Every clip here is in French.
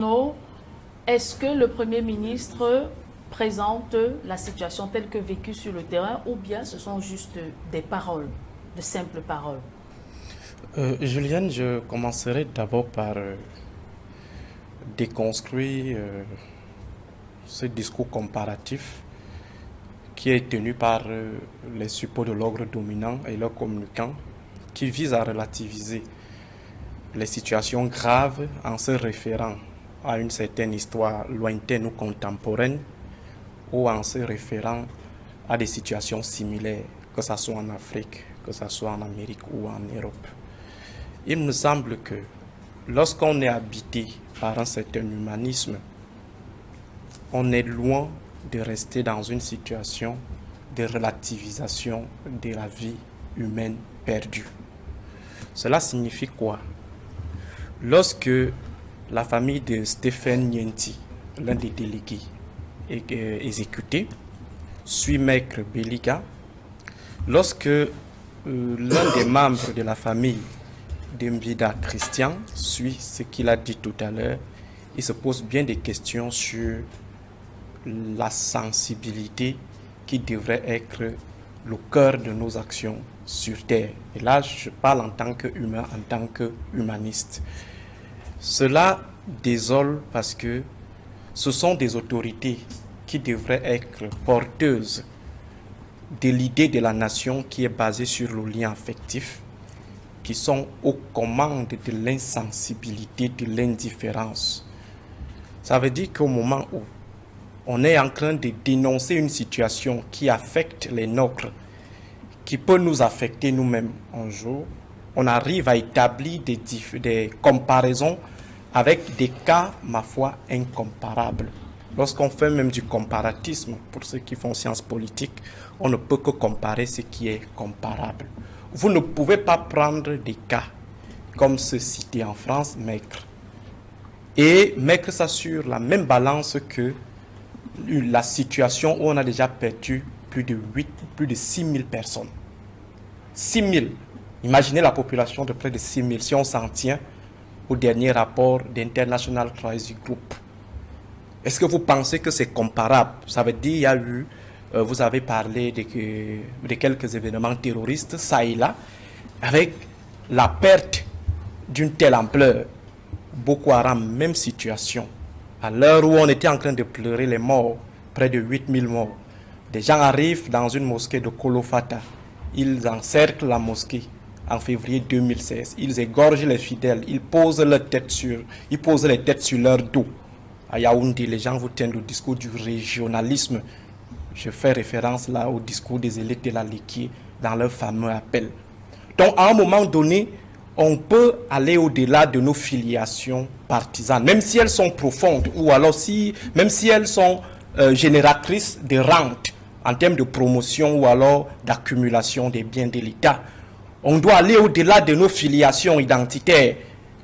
Non. Est-ce que le Premier ministre présente la situation telle que vécue sur le terrain ou bien ce sont juste des paroles, de simples paroles? Julienne, je commencerai d'abord par déconstruire ce discours comparatif qui est tenu par les suppôts de l'ordre dominant et leurs communicants qui vise à relativiser les situations graves en se référant à une certaine histoire lointaine ou contemporaine ou en se référant à des situations similaires, que ce soit en Afrique, que ce soit en Amérique ou en Europe. Il me semble que lorsqu'on est habité par un certain humanisme, on est loin de rester dans une situation de relativisation de la vie humaine perdue. Cela signifie quoi? Lorsque la famille de Stéphane Nienti, l'un des délégués exécutés, suit Maître Belliga, lorsque l'un des membres de la famille d'Mbida Christian suit ce qu'il a dit tout à l'heure, il se pose bien des questions sur la sensibilité qui devrait être le cœur de nos actions sur Terre. Et là, je parle en tant qu'humain, en tant qu'humaniste. Cela désole parce que ce sont des autorités qui devraient être porteuses de l'idée de la nation qui est basée sur le lien affectif, qui sont aux commandes de l'insensibilité, de l'indifférence. Ça veut dire qu'au moment où on est en train de dénoncer une situation qui affecte les nôtres, qui peut nous affecter nous-mêmes un jour, on arrive à établir des comparaisons avec des cas, ma foi, incomparables. Lorsqu'on fait même du comparatisme, pour ceux qui font sciences politiques, on ne peut que comparer ce qui est comparable. Vous ne pouvez pas prendre des cas comme ceux cités en France, Maigre, et mettre ça sur la même balance que la situation où on a déjà perdu plus de 6 000 personnes. 6 000. Imaginez la population de près de 6 000 si on s'en tient au dernier rapport d'International Crisis Group. Est-ce que vous pensez que c'est comparable? Ça veut dire qu'il y a eu, vous avez parlé de quelques événements terroristes, ça et là, avec la perte d'une telle ampleur. Boko Haram, même situation. À l'heure où on était en train de pleurer les morts, près de 8 000 morts, des gens arrivent dans une mosquée de Kolofata. Ils encerclent la mosquée en février 2016. Ils égorgent les fidèles. Ils posent les têtes sur leur dos. À Yaoundé, les gens vous tiennent le discours du régionalisme. Je fais référence là au discours des élites de la Liquier dans leur fameux appel. Donc, à un moment donné, on peut aller au-delà de nos filiations partisanes, même si elles sont profondes, ou alors même si elles sont génératrices de rentes en termes de promotion ou alors d'accumulation des biens de l'État. On doit aller au-delà de nos filiations identitaires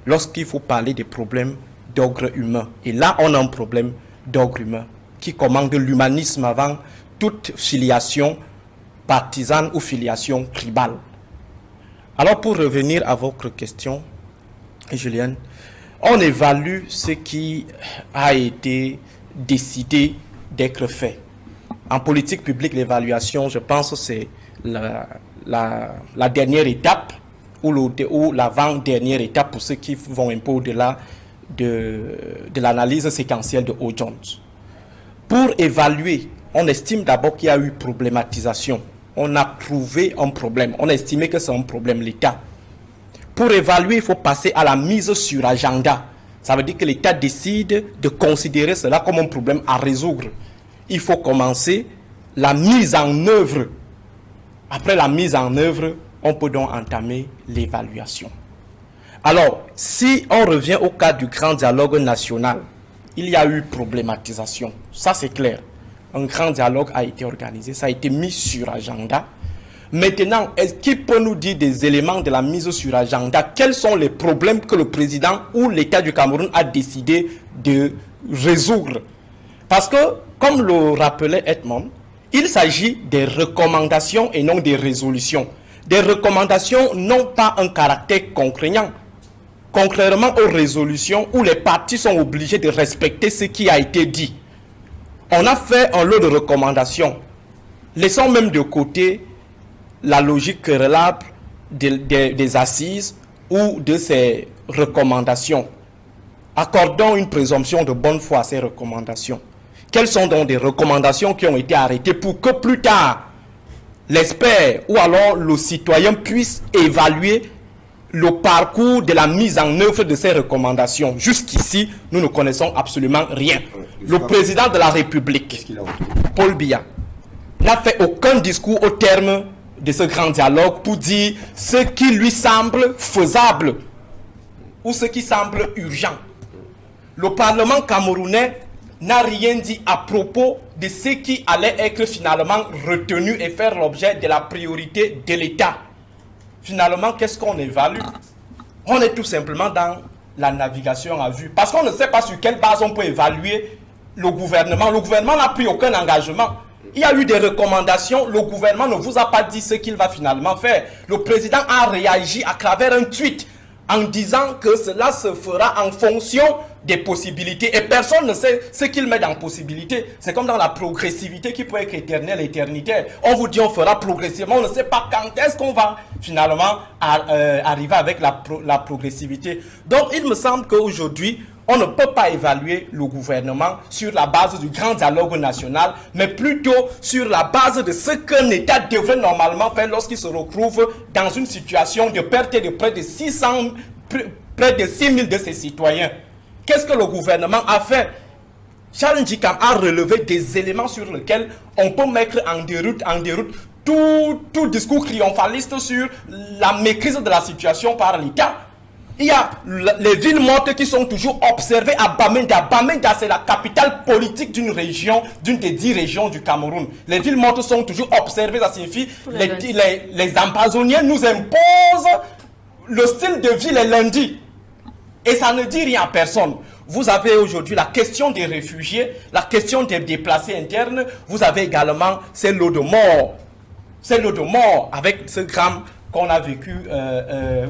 lorsqu'il faut parler des problèmes d'ordre humain. Et là, on a un problème d'ordre humain qui commande l'humanisme avant toute filiation partisane ou filiation tribale. Alors, pour revenir à votre question, Julienne, on évalue ce qui a été décidé d'être fait. En politique publique, l'évaluation, je pense que c'est la dernière étape ou l'avant-dernière étape pour ceux qui vont un peu au-delà de l'analyse séquentielle de O. Jones. Pour évaluer, on estime d'abord qu'il y a eu problématisation. On a trouvé un problème. On a estimé que c'est un problème, l'État. Pour évaluer, il faut passer à la mise sur agenda. Ça veut dire que l'État décide de considérer cela comme un problème à résoudre. Il faut commencer la mise en œuvre. Après la mise en œuvre, on peut donc entamer l'évaluation. Alors, si on revient au cas du grand dialogue national, il y a eu problématisation. Ça, c'est clair. Un grand dialogue a été organisé, ça a été mis sur agenda. Maintenant, qui peut nous dire des éléments de la mise sur agenda? Quels sont les problèmes que le président ou l'État du Cameroun a décidé de résoudre? Parce que, comme le rappelait Edmond, il s'agit des recommandations et non des résolutions. Des recommandations n'ont pas un caractère contraignant. contrairement aux résolutions où les partis sont obligés de respecter ce qui a été dit. On a fait un lot de recommandations. Laissons même de côté la logique querellable des assises ou de ces recommandations. Accordons une présomption de bonne foi à ces recommandations. Quelles sont donc des recommandations qui ont été arrêtées pour que plus tard, l'expert ou alors le citoyen puisse évaluer le parcours de la mise en œuvre de ces recommandations. Jusqu'ici, nous ne connaissons absolument rien. Le président de la République, Paul Biya, n'a fait aucun discours au terme de ce grand dialogue pour dire ce qui lui semble faisable ou ce qui semble urgent. Le Parlement camerounais n'a rien dit à propos de ce qui allait être finalement retenu et faire l'objet de la priorité de l'État. Finalement, qu'est-ce qu'on évalue? On est tout simplement dans la navigation à vue. Parce qu'on ne sait pas sur quelle base on peut évaluer le gouvernement. Le gouvernement n'a pris aucun engagement. Il y a eu des recommandations. Le gouvernement ne vous a pas dit ce qu'il va finalement faire. Le président a réagi à travers un tweet en disant que cela se fera en fonction des possibilités. Et personne ne sait ce qu'il met dans possibilité. C'est comme dans la progressivité qui peut être éternelle, éternitaire. On vous dit on fera progressivement, on ne sait pas quand est-ce qu'on va finalement arriver avec la progressivité. Donc il me semble qu'aujourd'hui, on ne peut pas évaluer le gouvernement sur la base du grand dialogue national, mais plutôt sur la base de ce qu'un État devrait normalement faire lorsqu'il se retrouve dans une situation de perte de près de 6 000 de ses citoyens. Qu'est-ce que le gouvernement a fait? Charles Ndjikam a relevé des éléments sur lesquels on peut mettre en déroute tout discours triomphaliste sur la maîtrise de la situation par l'État. Il y a les villes mortes qui sont toujours observées à Bamenda. Bamenda, c'est la capitale politique d'une région, d'une des 10 régions du Cameroun. Les villes mortes sont toujours observées, ça signifie les empoisonniers nous imposent le style de vie les lundis. Et ça ne dit rien à personne. Vous avez aujourd'hui la question des réfugiés, la question des déplacés internes. Vous avez également ces lots de morts. Ces lots de morts avec ce drame qu'on a vécu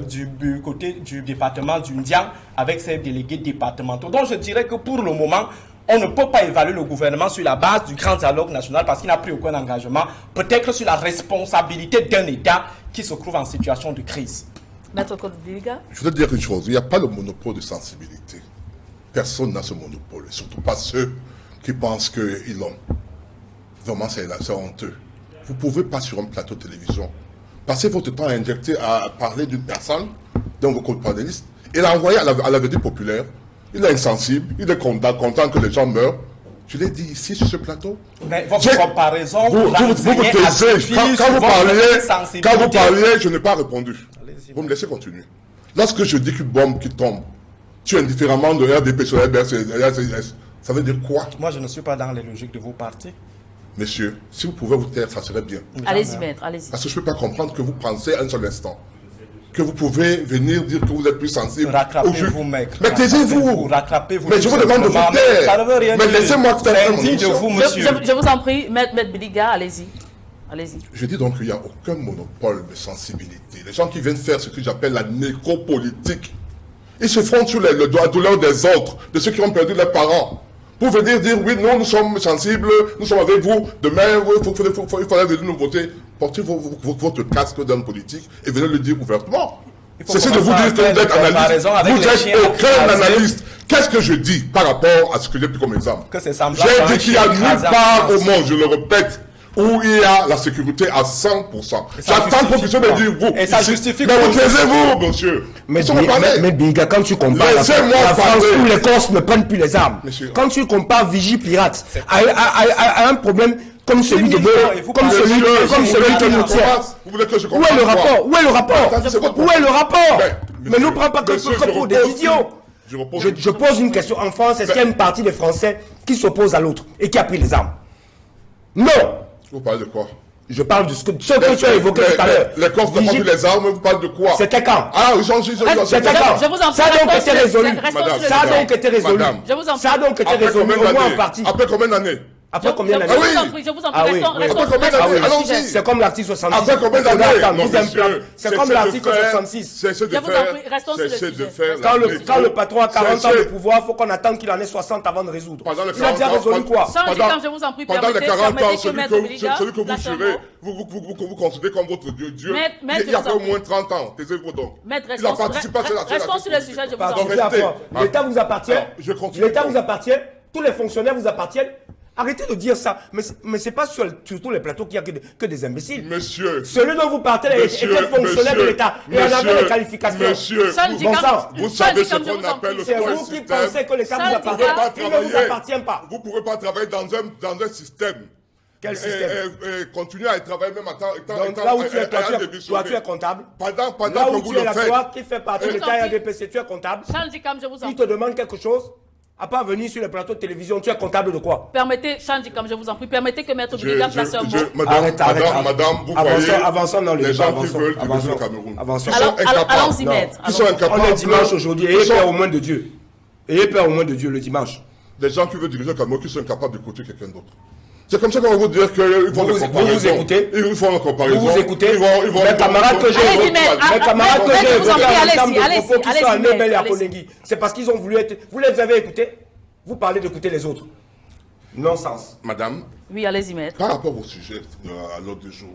du côté du département du Ndian avec ces délégués départementaux. Donc je dirais que pour le moment, on ne peut pas évaluer le gouvernement sur la base du grand dialogue national parce qu'il n'a pris aucun engagement. Peut-être sur la responsabilité d'un État qui se trouve en situation de crise. Maître Kodiliga. Je voudrais dire une chose, il n'y a pas le monopole de sensibilité. Personne n'a ce monopole, surtout pas ceux qui pensent qu'ils l'ont. Vraiment, c'est honteux. Vous ne pouvez pas sur un plateau de télévision passer votre temps à injecter, à parler d'une personne, dans vos co-panélistes, et l'envoyer à la vedette populaire. Il est insensible, il est content que les gens meurent. Je l'ai dit ici sur ce plateau. Mais votre comparaison, vous taisez. Quand vous parliez, je n'ai pas répondu. Vous me laissez continuer. Lorsque je dis qu'une bombe qui tombe, tu es indifféremment de RDP sur RDS, ça veut dire quoi? Moi, je ne suis pas dans les logiques de vos partis. Messieurs, si vous pouvez vous taire, ça serait bien. Allez-y, maître, allez-y. Parce que je ne peux pas comprendre que vous pensez un seul instant que vous pouvez venir dire que vous êtes plus sensible. Rattrapez-vous, mec. Mais taisez-vous. Rattrapez-vous. Mais je vous demande de vous taire. Ça ne veut rien dire. Mais laissez-moi faire mon de vous, monsieur. Je vous en prie, maître Biliga, allez-y. Allez-y. Je dis donc qu'il n'y a aucun monopole de sensibilité. Les gens qui viennent faire ce que j'appelle la nécropolitique, ils se font sur la douleur des autres, de ceux qui ont perdu leurs parents. Pour venir dire, oui, nous sommes sensibles, nous sommes avec vous, demain, il faudrait venir nous voter. Portez votre casque d'homme politique et venez le dire ouvertement. Cessez de vous dire que vous êtes analyste. Vous n'êtes aucun analyste. Qu'est-ce que je dis par rapport à ce que j'ai pris comme exemple? J'ai dit qu'il n'y a nulle part au monde, je le répète, où il y a la sécurité à 100%. J'attends qu'on puisse me dire vous. Et ça justifie. Mais vous taisez-vous, monsieur. Mais Binga, quand tu compares la France où les Corses ne prennent plus les armes, quand tu compares Vigie Pirate à un problème comme celui de comme celui que nous tient. Où est le rapport? Où est le rapport? Où est le rapport? Mais ne prends pas que pour des idiots. Je pose une question. En France, est-ce qu'il y a une partie des Français qui s'oppose à l'autre et qui a pris les armes? Non. Vous parlez de quoi? Je parle de ce que tu as évoqué tout à l'heure. Les Corses n'ont pas pris les armes, vous parlez de quoi? C'était quand? Ah, ils sont C'était quand? Je vous en prie. Ça a donc été résolu. Madame, Ça a donc été résolu. Je vous en prie. Ça a donc été résolu au moins en partie. Après combien d'années? Après combien d'années? Je vous en prie, restons sur le sujet. C'est comme l'article 66. Après combien d'années? C'est comme l'article 66. Je vous en prie, restons sur le sujet. Quand le patron a 40 ans de pouvoir, il faut qu'on attende qu'il en ait 60 avant de résoudre. Il a déjà résolu quoi? Je vous en prie, pendant les 40 ans, celui que vous jurez, vous considérez comme votre Dieu. Il y a fait au moins 30 ans. Taisez-vous donc. Il a participé à cette restons sur le sujet, je vous en prie. L'État vous appartient. L'État vous appartient. Tous les fonctionnaires vous appartiennent. Arrêtez de dire ça. Mais ce n'est pas sur tous les plateaux qu'il y a que des imbéciles. Monsieur. Celui dont vous partez était fonctionnaire de l'État. Et on avait les qualifications. Monsieur. Bon sang. Vous savez ce qu'on appelle le C'est vous qui pensez que l'État vous appartient. Il ne vous appartient pas. Vous ne pourrez pas travailler dans un système. Quel système? Continuer à travailler même à temps. Donc là où tu es, toi tu es comptable. Pendant là où que vous tu es le là, faites. toi qui fait partie de l'État et RDPC, tu es comptable. Il te demande quelque chose. À part venir sur le plateau de télévision, tu es comptable de quoi? Permettez, Chandikam, je vous en prie, permettez que Maître Biliga place un mot. Madame, vous voyez, avançons dans les gens qui veulent diviser le Cameroun. Allons-y, Maître. Ils sont incapables. On est dimanche aujourd'hui, ayez peur au moins de Dieu. Ayez peur au moins de Dieu le dimanche. Des gens qui veulent diriger le Cameroun qui sont incapables d'écouter quelqu'un d'autre. C'est comme ça qu'on va vous dire qu'ils font des comparaisons. Vous écoutez? Ils font des comparaisons. Vous écoutez? Les camarades que j'ai allez-y. c'est parce qu'ils ont voulu être... Vous les avez écoutés? Vous parlez d'écouter les autres. Non-sens. Madame. Oui, allez-y, Maître. Par rapport au sujet à l'ordre du jour,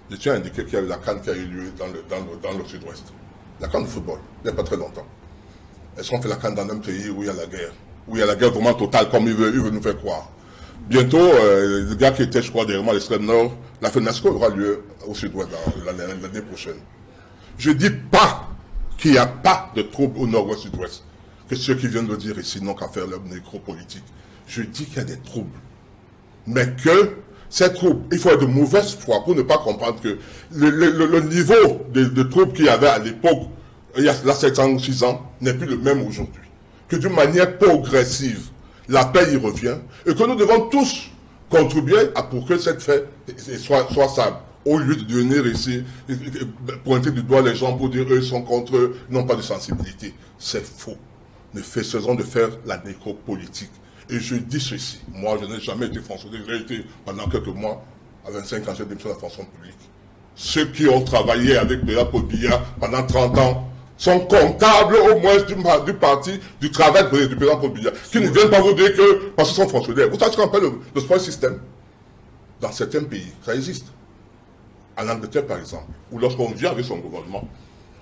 je tiens à indiquer qu'il y a eu la CAN qui a eu lieu dans le sud-ouest. La CAN de football, il n'y a pas très longtemps. Est-ce qu'on fait la CAN dans un pays où il y a la guerre? Où il y a la guerre vraiment totale, comme il veut nous faire croire. Bientôt, le gars qui était, je crois, derrière moi, à l'extrême nord, la FENASCO aura lieu au sud-ouest l'année prochaine. Je ne dis pas qu'il n'y a pas de troubles au nord-ouest sud-ouest. Que ceux qui viennent de dire ici n'ont qu'à faire leur nécropolitique. Je dis qu'il y a des troubles. Mais que ces troubles, il faut être de mauvaise foi pour ne pas comprendre que le niveau de troubles qu'il y avait à l'époque, il y a là 7 ans ou 6 ans, n'est plus le même aujourd'hui. Que d'une manière progressive, la paix y revient et que nous devons tous contribuer pour que cette fête soit stable. Au lieu de venir ici, pointer du doigt les gens pour dire eux sont contre eux, n'ont pas de sensibilité. C'est faux. Ne faisons de faire la nécropolitique. Et je dis ceci, moi je n'ai jamais été fonctionnaire, j'ai été pendant quelques mois, à 25 ans, j'ai démissionné de la fonction publique. Ceux qui ont travaillé avec Béa Podilla pendant 30 ans sont comptables au moins du parti, du travail du président Podilla, qui ne viennent pas vous dire que, parce qu'ils sont fonctionnaires. Vous savez ce qu'on appelle le spoil system? Dans certains pays, ça existe. En Angleterre par exemple, où lorsqu'on vient avec son gouvernement,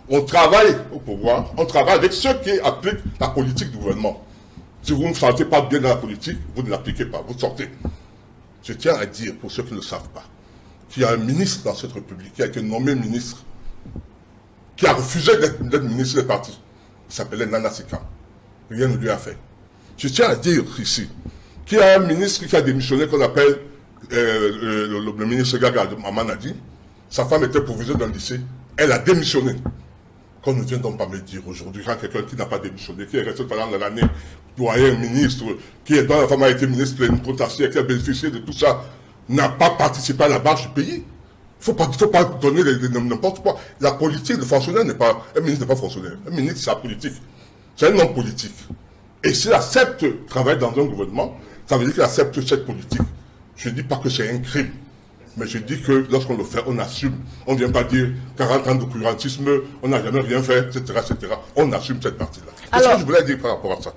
on travaille au pouvoir, on travaille avec ceux qui appliquent la politique du gouvernement. Si vous ne vous sentez pas bien dans la politique, vous ne l'appliquez pas, vous sortez. Je tiens à dire, pour ceux qui ne le savent pas, qu'il y a un ministre dans cette République qui a été nommé ministre, qui a refusé d'être ministre des partis. Il s'appelait Nana Sika. Rien ne lui a fait. Je tiens à dire ici qu'il y a un ministre qui a démissionné, qu'on appelle le ministre Gaga Amanadi. Sa femme était proviseure d'un lycée. Elle a démissionné. Qu'on ne vient donc pas me dire aujourd'hui, quand quelqu'un qui n'a pas démissionné, qui est resté pendant l'année, doyen ministre, qui est dans la femme a été ministre plénipotentiaire, qui a bénéficié de tout ça, n'a pas participé à la marche du pays. Il ne faut pas donner n'importe quoi. La politique, le fonctionnaire n'est pas... Un ministre n'est pas fonctionnaire. Un ministre, c'est la politique. C'est un homme politique. Et s'il accepte de travailler dans un gouvernement, ça veut dire qu'il accepte cette politique. Je ne dis pas que c'est un crime. Mais je dis que lorsqu'on le fait, on assume. On ne vient pas dire 40 ans de curantisme, on n'a jamais rien fait, etc., etc. On assume cette partie-là. C'est ce que je voulais dire par rapport à ça.